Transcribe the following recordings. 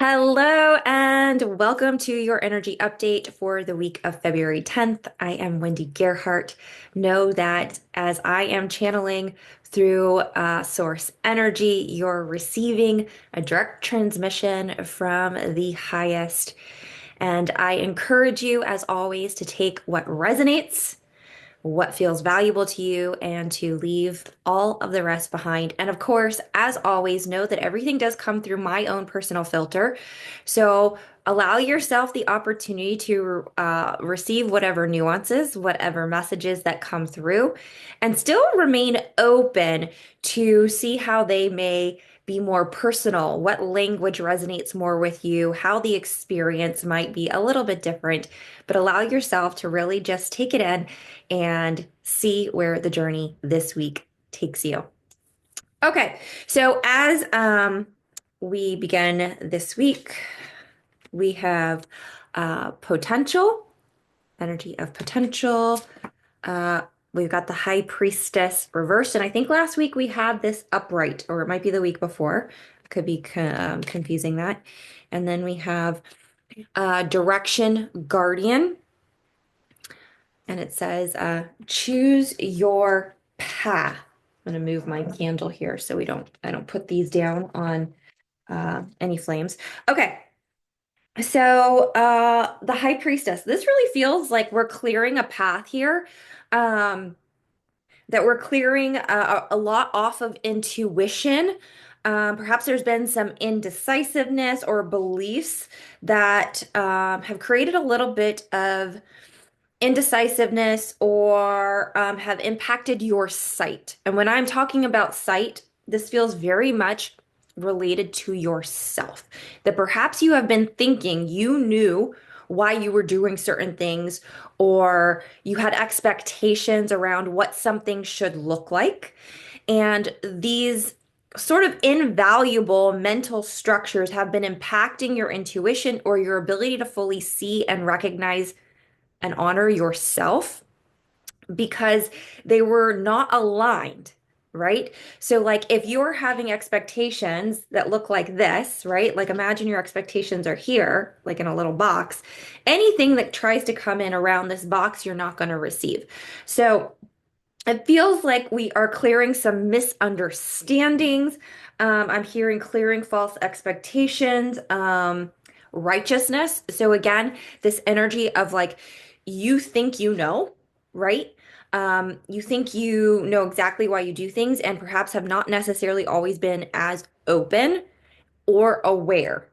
Hello and welcome to your energy update for the week of February 10th. I am Wendy Gerhart. Know that as I am channeling through source energy, you're receiving a direct transmission from the highest. And I encourage you, as always, to take what resonates, what feels valuable to you, and to leave all of the rest behind. And of course, as always, know that everything does come through my own personal filter. So allow yourself the opportunity to receive whatever nuances, whatever messages that come through, and still remain open to see how they may be more personal, what language resonates more with you, how the experience might be a little bit different, but allow yourself to really just take it in and see where the journey this week takes you. Okay, so as we begin this week, we have potential, energy of potential. Uh, we've got the High Priestess reversed, and I think last week we had this upright, or it might be the week before. Could be confusing that. And then we have Direction Guardian, and it says, choose your path. I'm going to move my candle here so I don't put these down on any flames. Okay. So, the High Priestess, this really feels like we're clearing a path here. Um, that we're clearing a lot off of intuition. Perhaps there's been some indecisiveness or beliefs that have created a little bit of indecisiveness or have impacted your sight. And when I'm talking about sight, this feels very much related to yourself. That perhaps you have been thinking you knew why you were doing certain things, or you had expectations around what something should look like. And these sort of invaluable mental structures have been impacting your intuition or your ability to fully see and recognize and honor yourself because they were not aligned, right? So, like, if you're having expectations that look like this, right? Like, imagine your expectations are here, like in a little box. Anything that tries to come in around this box, you're not going to receive. So, it feels like we are clearing some misunderstandings. I'm hearing clearing false expectations, righteousness. So again, this energy of like you think you know, right? You think you know exactly why you do things and perhaps have not necessarily always been as open or aware.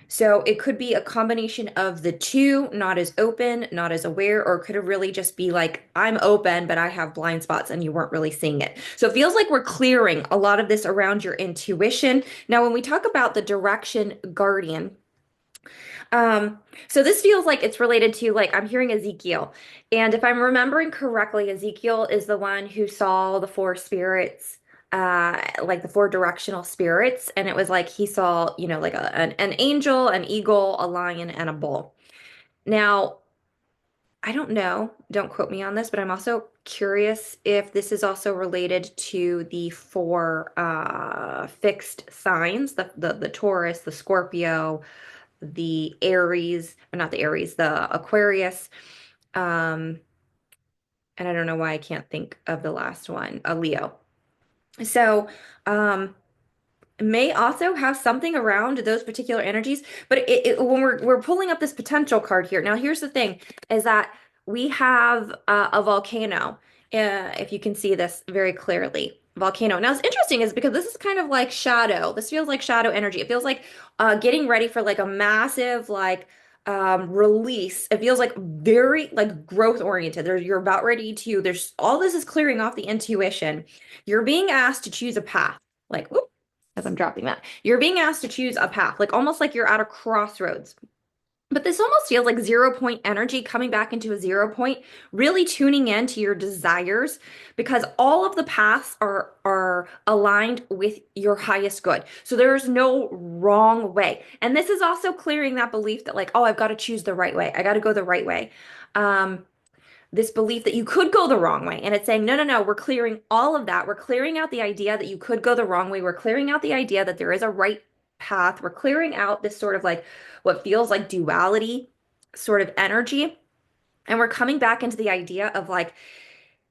So it could be a combination of the two, not as open, not as aware, or could it really just be like, I'm open, but I have blind spots and you weren't really seeing it. So it feels like we're clearing a lot of this around your intuition. Now, when we talk about the direction guardian, um, so this feels like it's related to like I'm hearing Ezekiel. And if I'm remembering correctly, Ezekiel is the one who saw the four spirits, like the four directional spirits. And it was like he saw, like an angel, an eagle, a lion, and a bull. Now, I don't know, don't quote me on this, but I'm also curious if this is also related to the four fixed signs, the Taurus, the Scorpio, the Aries, or not the Aries, the Aquarius. Um, and I don't know why I can't think of the last one, a Leo. So, may also have something around those particular energies, but when we're pulling up this potential card here. Now, here's the thing is that we have a volcano. If you can see this very clearly. Volcano. Now, it's interesting is because this is kind of like shadow. This feels like shadow energy. It feels like getting ready for like a massive like release. It feels like very like growth oriented. You're about ready to, there's all this is clearing off the intuition. You're being asked to choose a path. Like, oop, as I'm dropping that, you're being asked to choose a path, like almost like you're at a crossroads. But this almost feels like 0 point energy coming back into a 0 point, really tuning in to your desires because all of the paths are aligned with your highest good. So there is no wrong way. And this is also clearing that belief that like, oh, I've got to choose the right way. I got to go the right way. Um, this belief that you could go the wrong way. And it's saying, no, no, no, we're clearing all of that. We're clearing out the idea that you could go the wrong way. We're clearing out the idea that there is a right path. We're clearing out this sort of like what feels like duality sort of energy. And we're coming back into the idea of like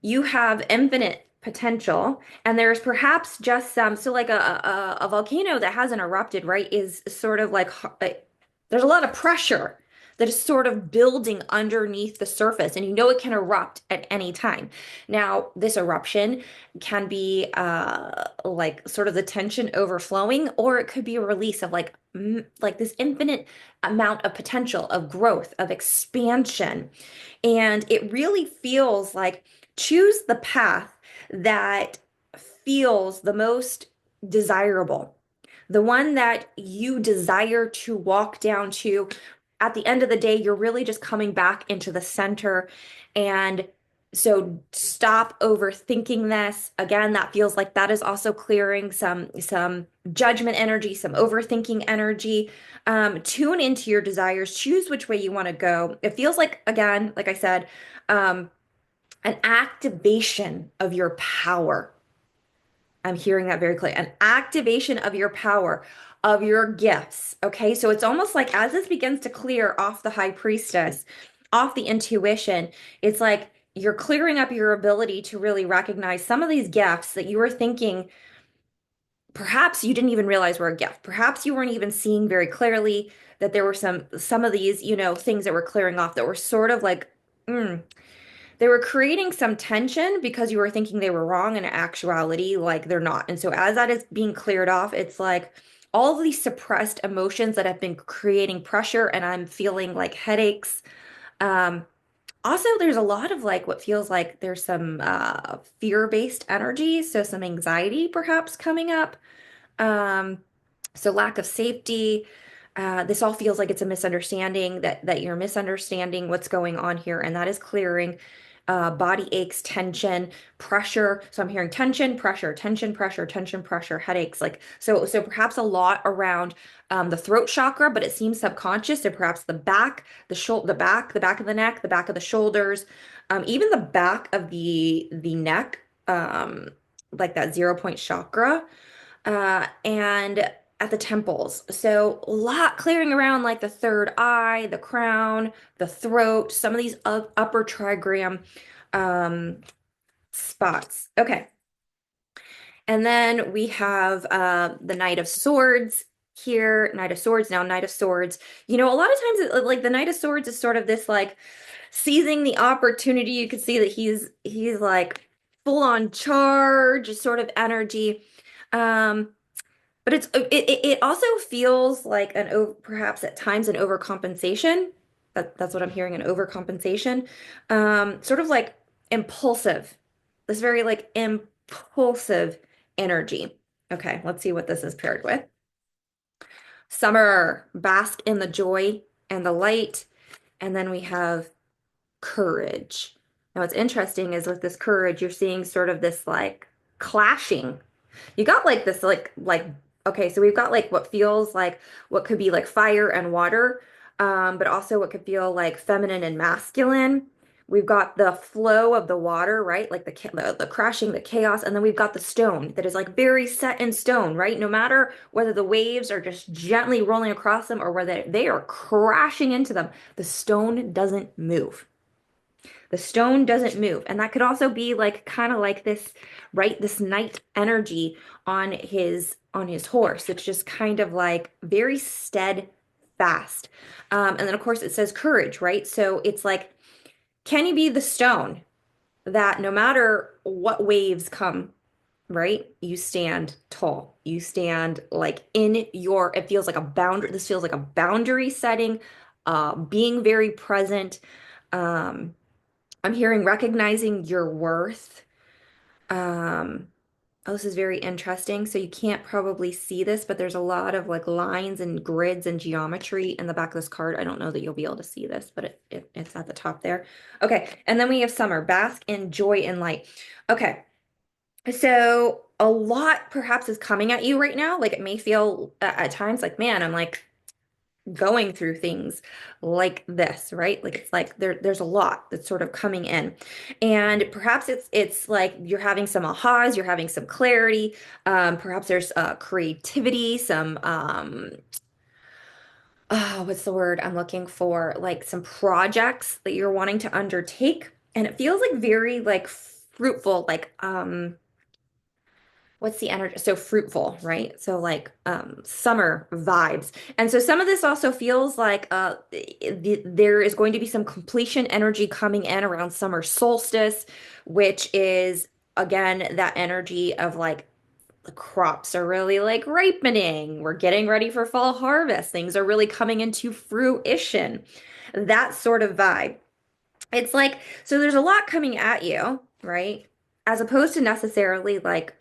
you have infinite potential, and there's perhaps just some, so like a volcano that hasn't erupted, right, is sort of like there's a lot of pressure that is sort of building underneath the surface, and you know it can erupt at any time. Now, this eruption can be like sort of the tension overflowing, or it could be a release of like this infinite amount of potential of growth, of expansion. And it really feels like choose the path that feels the most desirable, the one that you desire to walk down to. At the end of the day, you're really just coming back into the center. And so stop overthinking this. Again, that feels like that is also clearing some judgment energy, some overthinking energy. Tune into your desires, choose which way you want to go. It feels like, again, like I said, um, an activation of your power. I'm hearing that very clearly. An activation of your power, of your gifts. Okay. So it's almost like as this begins to clear off the high priestess, off the intuition, it's like you're clearing up your ability to really recognize some of these gifts that you were thinking perhaps you didn't even realize were a gift. Perhaps you weren't even seeing very clearly that there were some of these, things that were clearing off that were sort of like, mm, they were creating some tension because you were thinking they were wrong in actuality, like they're not. And so as that is being cleared off, it's like all of these suppressed emotions that have been creating pressure, and I'm feeling like headaches. Um, Also, there's a lot of like what feels like there's some fear-based energy, so some anxiety perhaps coming up. Um, so lack of safety. This all feels like it's a misunderstanding that you're misunderstanding what's going on here, and that is clearing. Body aches, tension, pressure. So I'm hearing tension, pressure, tension, pressure, tension, pressure, headaches. Like so perhaps a lot around the throat chakra, but it seems subconscious. So perhaps the back, the shoulder, the back of the neck, the back of the shoulders, even the back of the neck, like that 0 point chakra and at the temples. So a lot clearing around like the third eye, the crown, the throat, some of these upper trigram um, spots. Okay. And then we have the Knight of Swords here, Knight of Swords, now Knight of Swords. A lot of times like the Knight of Swords is sort of this like seizing the opportunity. You could see that he's like full on charge sort of energy. Um, but it also feels like perhaps at times an overcompensation. That's what I'm hearing, an overcompensation. Sort of like impulsive. This very like impulsive energy. Okay, let's see what this is paired with. Summer, bask in the joy and the light. And then we have courage. Now, what's interesting is with this courage, you're seeing sort of this like clashing. You got like this like okay, so we've got like what feels like what could be like fire and water, but also what could feel like feminine and masculine. We've got the flow of the water, right? Like the crashing, the chaos, and then we've got the stone that is like very set in stone, right? No matter whether the waves are just gently rolling across them or whether they are crashing into them, the stone doesn't move. The stone doesn't move. And that could also be like kind of like this, right? This knight energy on his horse. It's just kind of like very steadfast. And then of course it says courage, right? So it's like, can you be the stone that no matter what waves come, right? You stand tall. You stand like it feels like a boundary. This feels like a boundary setting, being very present. Um, I'm hearing recognizing your worth. Um, oh, this is very interesting. So you can't probably see this, but there's a lot of like lines and grids and geometry in the back of this card. I don't know that you'll be able to see this, but it's at the top there. Okay, and then we have summer, bask in joy and light. Okay, so a lot perhaps is coming at you right now. Like it may feel at times like, man, I'm like going through things like this, right? Like it's like there's a lot that's sort of coming in. And perhaps it's like you're having some ahas, you're having some clarity. Perhaps there's creativity, some what's the word I'm looking for? Like some projects that you're wanting to undertake. And it feels like very like fruitful, like what's the energy? So fruitful, right? So like summer vibes. And so some of this also feels like there is going to be some completion energy coming in around summer solstice, which is again that energy of like the crops are really like ripening. We're getting ready for fall harvest. Things are really coming into fruition. That sort of vibe. It's like, so there's a lot coming at you, right? As opposed to necessarily like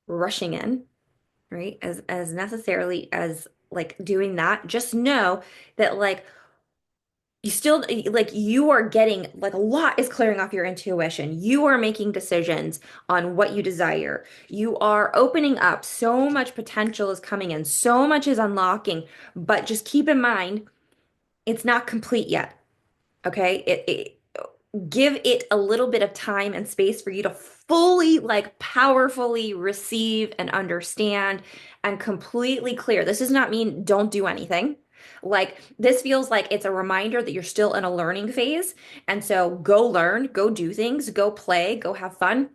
rushing in, right? As necessarily as like doing that, just know that like you still like you are getting like a lot is clearing off your intuition. You are making decisions on what you desire. You are opening up. So much potential is coming in. So much is unlocking, but just keep in mind it's not complete yet. Okay? Give it a little bit of time and space for you to fully, like, powerfully receive and understand and completely clear. This does not mean don't do anything. Like, this feels like it's a reminder that you're still in a learning phase. And so go learn, go do things, go play, go have fun,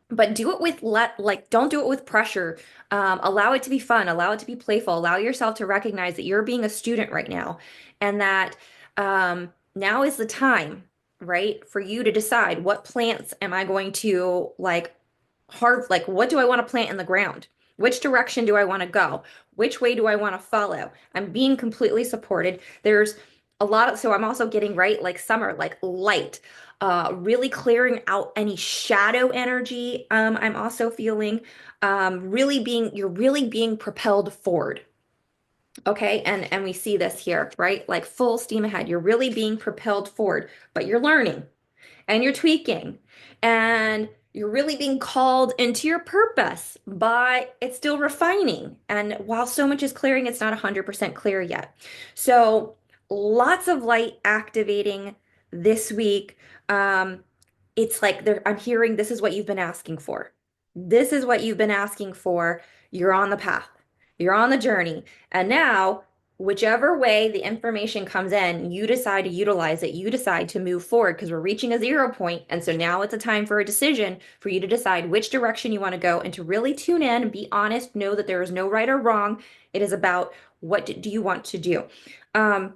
but do it with let like don't do it with pressure. Allow it to be fun, allow it to be playful, allow yourself to recognize that you're being a student right now, and that now is the time, right, for you to decide what plants am I going to like like what do I want to plant in the ground? Which direction do I want to go? Which way do I want to follow? I'm being completely supported. There's a lot of, so I'm also getting right like summer, like light, really clearing out any shadow energy. I'm also feeling you're really being propelled forward. Okay, and we see this here, right? Like full steam ahead. You're really being propelled forward, but you're learning and you're tweaking and you're really being called into your purpose, but it's still refining. And while so much is clearing, it's not 100% clear yet. So lots of light activating this week. It's like I'm hearing this is what you've been asking for. This is what you've been asking for. You're on the path. You're on the journey. And now whichever way the information comes in, you decide to utilize it. You decide to move forward because we're reaching a zero point. And so now it's a time for a decision for you to decide which direction you want to go and to really tune in and be honest. Know that there is no right or wrong. It is about what do you want to do. Um,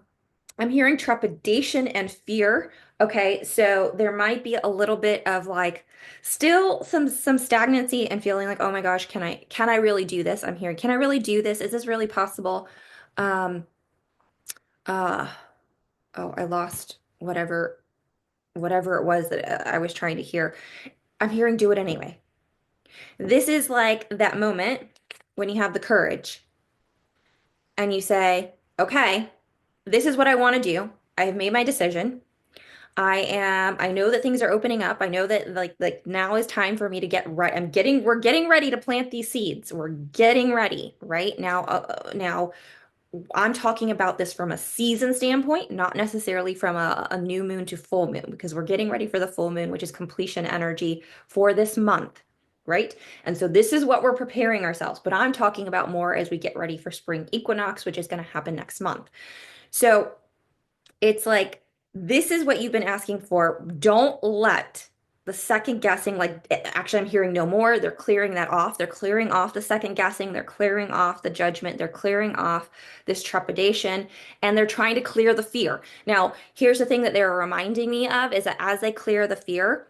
I'm hearing trepidation and fear. Okay, so there might be a little bit of like still some stagnancy and feeling like, oh my gosh, can I really do this? I'm hearing, can I really do this? Is this really possible? Um, uh, oh, I lost whatever it was that I was trying to hear. I'm hearing do it anyway. This is like that moment when you have the courage and you say, okay, this is what I want to do. I have made my decision. I know that things are opening up. I know that like now is time for me to get right. We're getting ready to plant these seeds. We're getting ready right now. Now I'm talking about this from a season standpoint, not necessarily from a new moon to full moon, because we're getting ready for the full moon, which is completion energy for this month, right? And so this is what we're preparing ourselves. But I'm talking about more as we get ready for spring equinox, which is going to happen next month. So it's like, this is what you've been asking for. Don't let the second guessing, like, actually, I'm hearing no more. They're clearing that off. They're clearing off the second guessing. They're clearing off the judgment. They're clearing off this trepidation, and they're trying to clear the fear. Now, here's the thing that they're reminding me of is that as they clear the fear,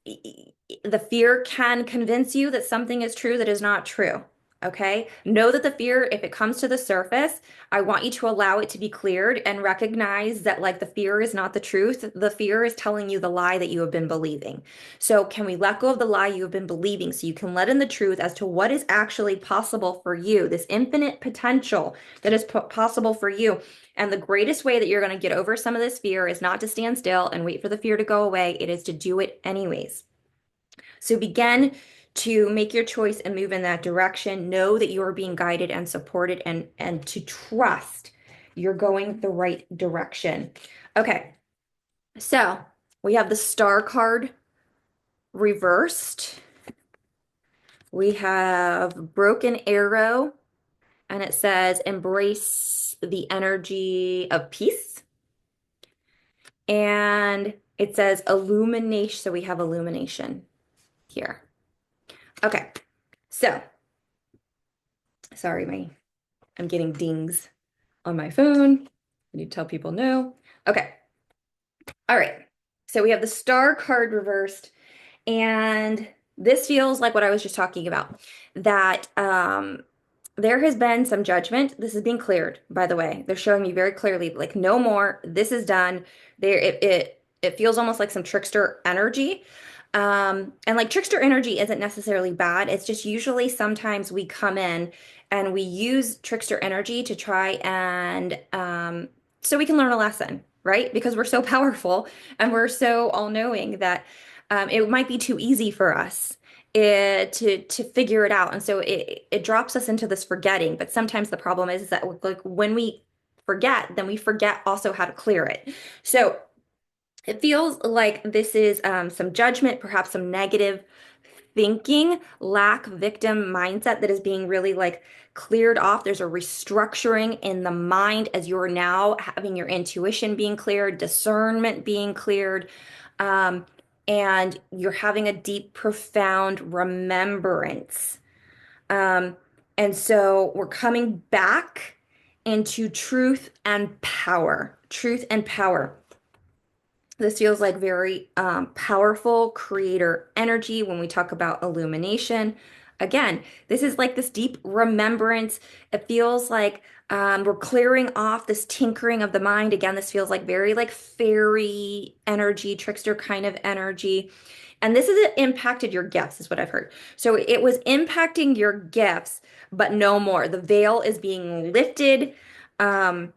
the fear can convince you that something is true that is not true. Okay. Know that the fear, if it comes to the surface, I want you to allow it to be cleared and recognize that, like, the fear is not the truth. The fear is telling you the lie that you have been believing. So, can we let go of the lie you have been believing so you can let in the truth as to what is actually possible for you, this infinite potential that is possible for you? And the greatest way that you're going to get over some of this fear is not to stand still and wait for the fear to go away. It is to do it anyways. So begin to make your choice and move in that direction. Know that you are being guided and supported and to trust you're going the right direction. Okay, so we have the star card reversed. We have broken arrow, and it says embrace the energy of peace. And it says illumination. So we have illumination here. Okay. So, sorry, I'm getting dings on my phone. I need to tell people no. Okay. All right. So we have the star card reversed, and this feels like what I was just talking about, that there has been some judgment. This is being cleared, by the way. They're showing me very clearly, like, no more. This is done. It feels almost like some trickster energy. And like trickster energy isn't necessarily bad. It's just usually sometimes we come in and we use trickster energy to try and so we can learn a lesson, right? Because we're so powerful and we're so all-knowing that it might be too easy for us to figure it out, and so it drops us into this forgetting. But sometimes the problem is that like when we forget, then we forget also how to clear it. So it feels like this is some judgment, perhaps some negative thinking, lack victim mindset that is being really like cleared off. There's a restructuring in the mind as you're now having your intuition being cleared, discernment being cleared, um, and you're having a deep, profound remembrance. Um, and so we're coming back into truth and power. Truth and power. This feels like very powerful creator energy when we talk about illumination. Again, this is like this deep remembrance. It feels like we're clearing off this tinkering of the mind. Again, this feels like very like fairy energy, trickster kind of energy. And this has impacted your gifts, is what I've heard. So it was impacting your gifts, but no more. The veil is being lifted. Um,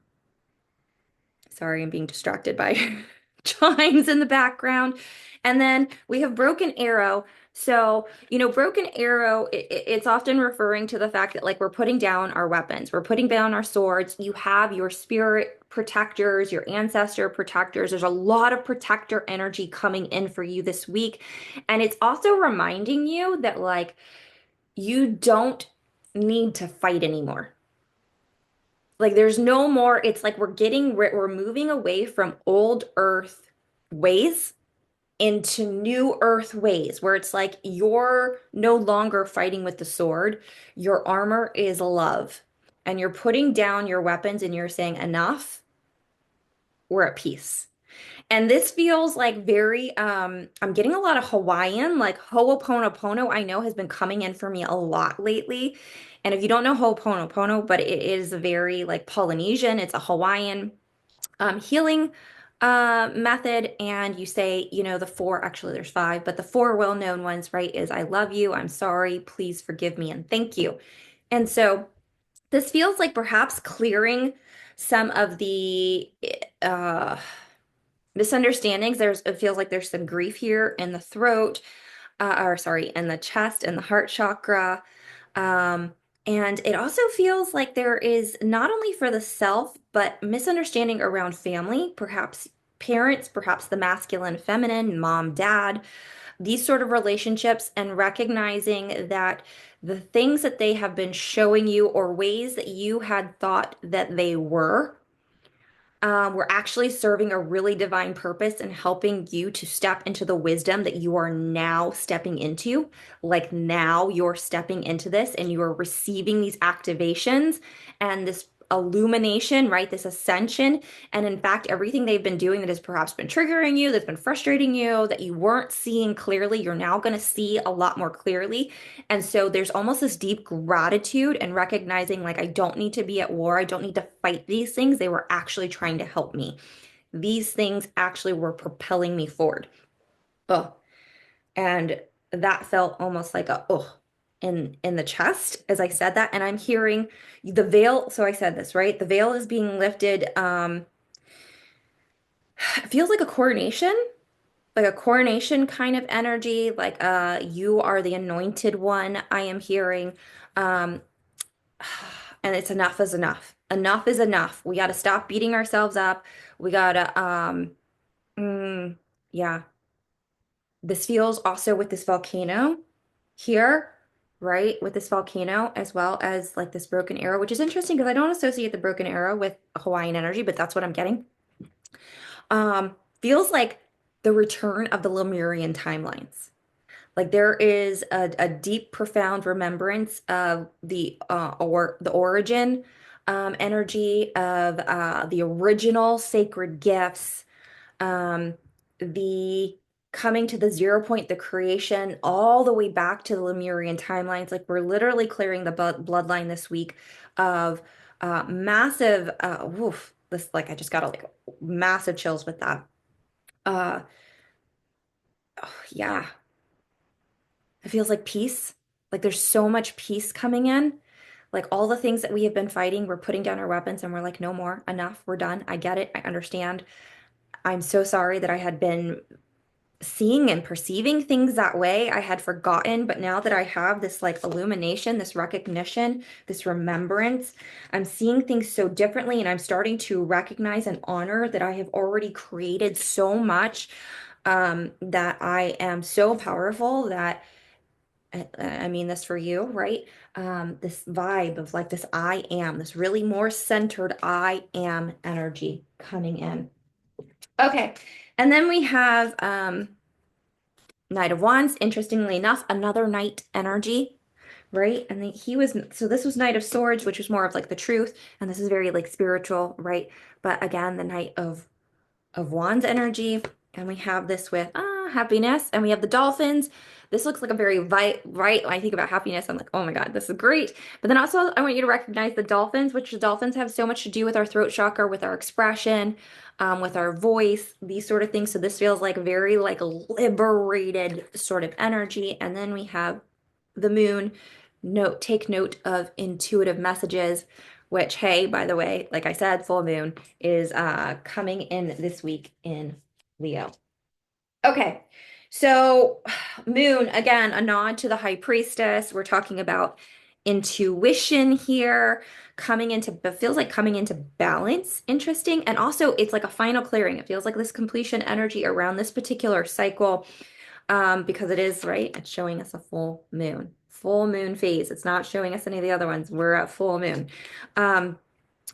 Sorry, I'm being distracted by chimes in the background. And then we have broken arrow. So, broken arrow, it's often referring to the fact that like we're putting down our weapons, we're putting down our swords. You have your spirit protectors, your ancestor protectors. There's a lot of protector energy coming in for you this week. And it's also reminding you that like you don't need to fight anymore. Like there's no more, it's like we're moving away from old earth ways into new earth ways where it's like you're no longer fighting with the sword. Your armor is love. And you're putting down your weapons and you're saying, enough, we're at peace. And this feels like very, I'm getting a lot of Hawaiian, like Ho'oponopono, I know has been coming in for me a lot lately. And if you don't know Ho'oponopono, but it is very like Polynesian, it's a Hawaiian healing method. And you say, the four, actually there's five, but the four well-known ones, right, is I love you, I'm sorry, please forgive me, and thank you. And so this feels like perhaps clearing some of the uh, misunderstandings. It feels like there's some grief here in the throat, or sorry, in the chest and the heart chakra. Um, and it also feels like there is not only for the self, but misunderstanding around family, perhaps parents, perhaps the masculine, feminine, mom, dad, these sort of relationships, and recognizing that the things that they have been showing you or ways that you had thought that they were actually serving a really divine purpose and helping you to step into the wisdom that you are now stepping into. Like now you're stepping into this and you are receiving these activations and this illumination, right? This ascension. And in fact, everything they've been doing that has perhaps been triggering you, that's been frustrating you, that you weren't seeing clearly, you're now going to see a lot more clearly. And so there's almost this deep gratitude and recognizing like, I don't need to be at war. I don't need to fight these things. They were actually trying to help me. These things actually were propelling me forward. Oh, and that felt almost like a oh in the chest as I said that. And I'm hearing the veil. So I said this, right? The veil is being lifted. It feels like a coronation. like a coronation kind of energy, like you are the anointed one, I am hearing. Um, and it's enough is enough. Enough is enough. We got to stop beating ourselves up. We got to mm, yeah. This feels also with this volcano here, right? With this volcano as well as like this broken arrow, which is interesting because I don't associate the broken arrow with Hawaiian energy, but that's what I'm getting. Feels like the return of the Lemurian timelines. Like there is a deep, profound remembrance of the origin energy of the original sacred gifts, um, the coming to the zero point, the creation, all the way back to the Lemurian timelines. Like we're literally clearing the bloodline this week of massive, woof, this like I just got a like massive chills with that. Uh, oh, yeah, it feels like peace. Like there's so much peace coming in. Like all the things that we have been fighting, we're putting down our weapons and we're like, no more, enough, we're done. I get it. I understand. I'm so sorry that I had been seeing and perceiving things that way. I had forgotten, but now that I have this like illumination, this recognition, this remembrance, I'm seeing things so differently and I'm starting to recognize and honor that I have already created so much, that I am so powerful that I mean this for you, right? This vibe of like this I am, this really more centered I am energy coming in. Okay. And then we have Knight of Wands, interestingly enough, another knight energy, right? And he was, so this was Knight of Swords, which was more of like the truth, and this is very like spiritual, right? But again, the Knight of Wands energy. And we have this with happiness. And we have the dolphins. This looks like a very right. When I think about happiness, I'm like, oh my God, this is great. But then also, I want you to recognize the dolphins, which the dolphins have so much to do with our throat chakra, with our expression, with our voice, these sort of things. So this feels like very like liberated sort of energy. And then we have the moon. Take note of intuitive messages, which, hey, by the way, like I said, full moon is coming in this week in Leo. Okay, so moon, again, a nod to the high priestess. We're talking about intuition here, coming into, it feels like coming into balance, interesting. And also, it's like a final clearing. It feels like this completion energy around this particular cycle, because it is, right? It's showing us a full moon phase. It's not showing us any of the other ones. We're at full moon. Um,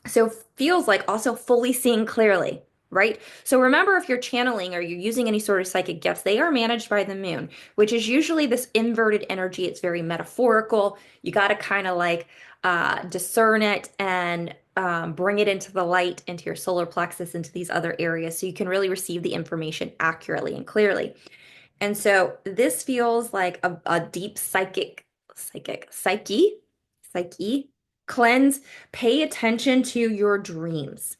so feels like also fully seeing clearly, right? So remember, if you're channeling or you're using any sort of psychic gifts, they are managed by the moon, which is usually this inverted energy. It's very metaphorical. You got to kind of like discern it and bring it into the light, into your solar plexus, into these other areas, so you can really receive the information accurately and clearly. And so this feels like a deep psyche cleanse. Pay attention to your dreams.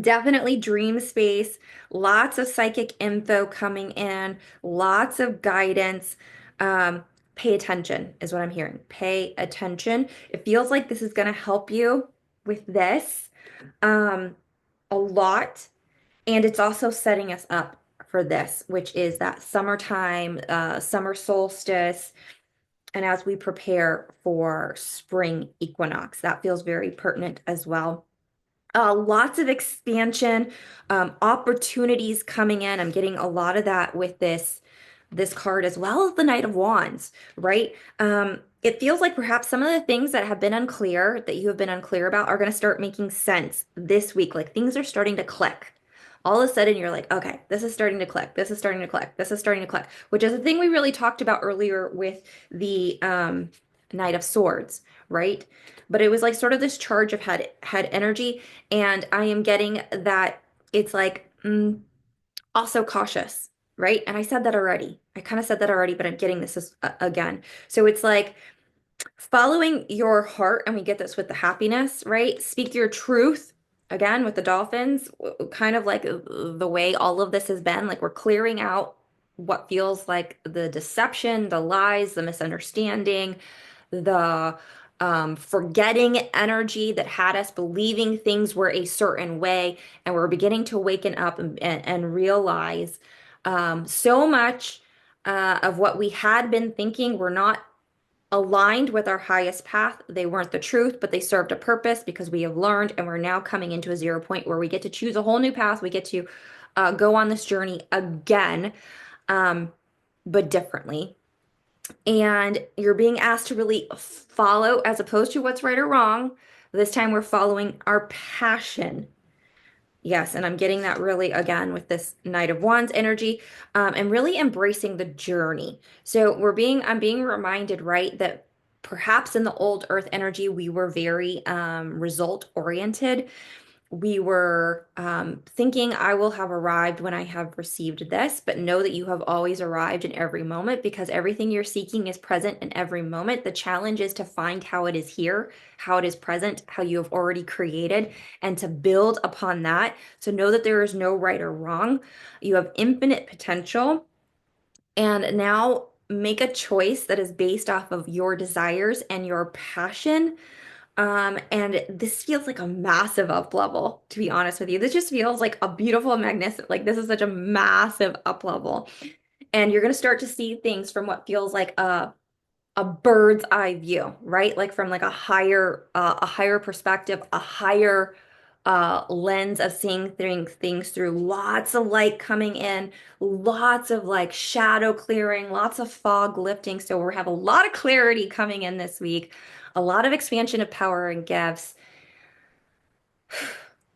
Definitely dream space, lots of psychic info coming in, lots of guidance. Pay attention is what I'm hearing. Pay attention. It feels like this is going to help you with this um, a lot. And it's also setting us up for this, which is that summertime, summer solstice, and as we prepare for spring equinox. That feels very pertinent as well. Lots of expansion, opportunities coming in. I'm getting a lot of that with this card as well as the Knight of Wands, right? It feels like perhaps some of the things that have been unclear, that you have been unclear about, are going to start making sense this week. Like things are starting to click. All of a sudden, you're like, okay, this is starting to click. This is starting to click. This is starting to click, which is a thing we really talked about earlier with the Knight of Swords, right? But it was like sort of this charge of head energy, and I am getting that it's like also cautious, right? And I said that already. I kind of said that already, but I'm getting this again. So it's like following your heart, and we get this with the happiness, right? Speak your truth. Again, with the dolphins, kind of like the way all of this has been, like we're clearing out what feels like the deception, the lies, the misunderstanding, the forgetting energy that had us believing things were a certain way, and we're beginning to waken up and realize. So much of what we had been thinking were not aligned with our highest path. They weren't the truth, but they served a purpose because we have learned, and we're now coming into a zero point where we get to choose a whole new path. We get to go on this journey again, um, but differently. And you're being asked to really follow as opposed to what's right or wrong. This time we're following our passion. Yes, and I'm getting that really again with this Knight of Wands energy, and really embracing the journey. So I'm being reminded, right, that perhaps in the old Earth energy, we were very result oriented. We were thinking, I will have arrived when I have received this, but know that you have always arrived in every moment because everything you're seeking is present in every moment. The challenge is to find how it is here, how it is present, how you have already created, and to build upon that. So know that there is no right or wrong. You have infinite potential, and now make a choice that is based off of your desires and your passion, and this feels like a massive up level, to be honest with you. This just feels like a beautiful magnificent, like this is such a massive up level. And you're going to start to see things from what feels like a bird's eye view, right? Like from like a higher perspective, a higher lens of seeing things through lots of light coming in, lots of like shadow clearing, lots of fog lifting. So we have a lot of clarity coming in this week, a lot of expansion of power and gifts.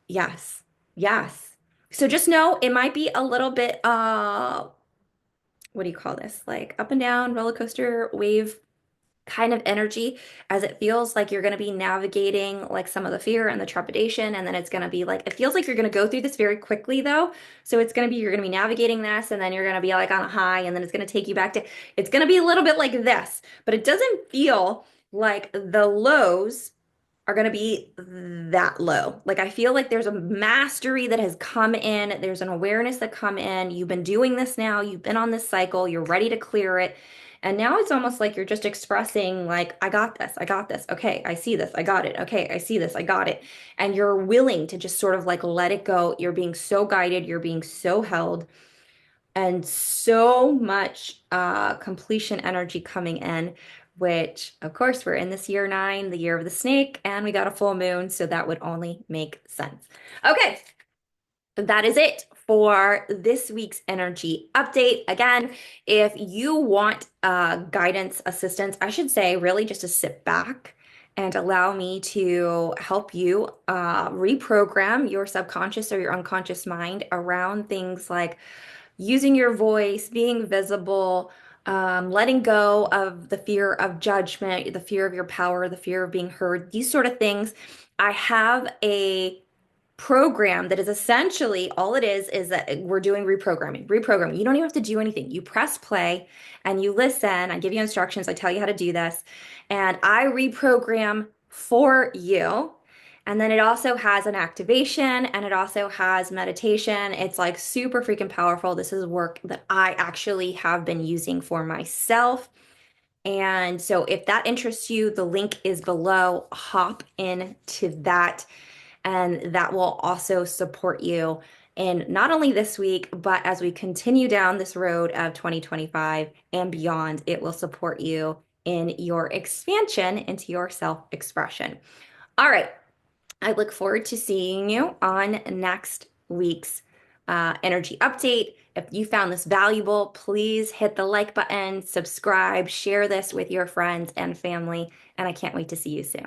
Yes, yes. So just know it might be a little bit what do you call this? Like up and down roller coaster wave kind of energy, as it feels like you're going to be navigating like some of the fear and the trepidation, and then it's going to be like it feels like you're going to go through this very quickly though. So it's going to be you're going to be navigating this, and then you're going to be like on a high, and then it's going to take you back to it's going to be a little bit like this, but it doesn't feel like the lows are going to be that low. Like I feel like there's a mastery that has come in, there's an awareness that come in. You've been doing this now, you've been on this cycle, you're ready to clear it. And now it's almost like you're just expressing like I got this. I got this. Okay, I see this. I got it. Okay, I see this. I got it. And you're willing to just sort of like let it go. You're being so guided, you're being so held, and so much completion energy coming in, which of course we're in this year 9, the year of the snake, and we got a full moon, so that would only make sense. Okay, that is it for this week's energy update. Again, if you want guidance, assistance, I should say, really just to sit back and allow me to help you reprogram your subconscious or your unconscious mind around things like using your voice, being visible, letting go of the fear of judgment, the fear of your power, the fear of being heard, these sort of things. I have a program that is essentially all it is that we're doing reprogramming. Reprogramming. You don't even have to do anything. You press play and you listen. I give you instructions. I tell you how to do this. And I reprogram for you. And then it also has an activation and it also has meditation. It's like super freaking powerful. This is work that I actually have been using for myself. And so if that interests you, the link is below. Hop into that, and that will also support you in not only this week, but as we continue down this road of 2025 and beyond, it will support you in your expansion into your self-expression. All right. I look forward to seeing you on next week's energy update. If you found this valuable, please hit the like button, subscribe, share this with your friends and family, and I can't wait to see you soon.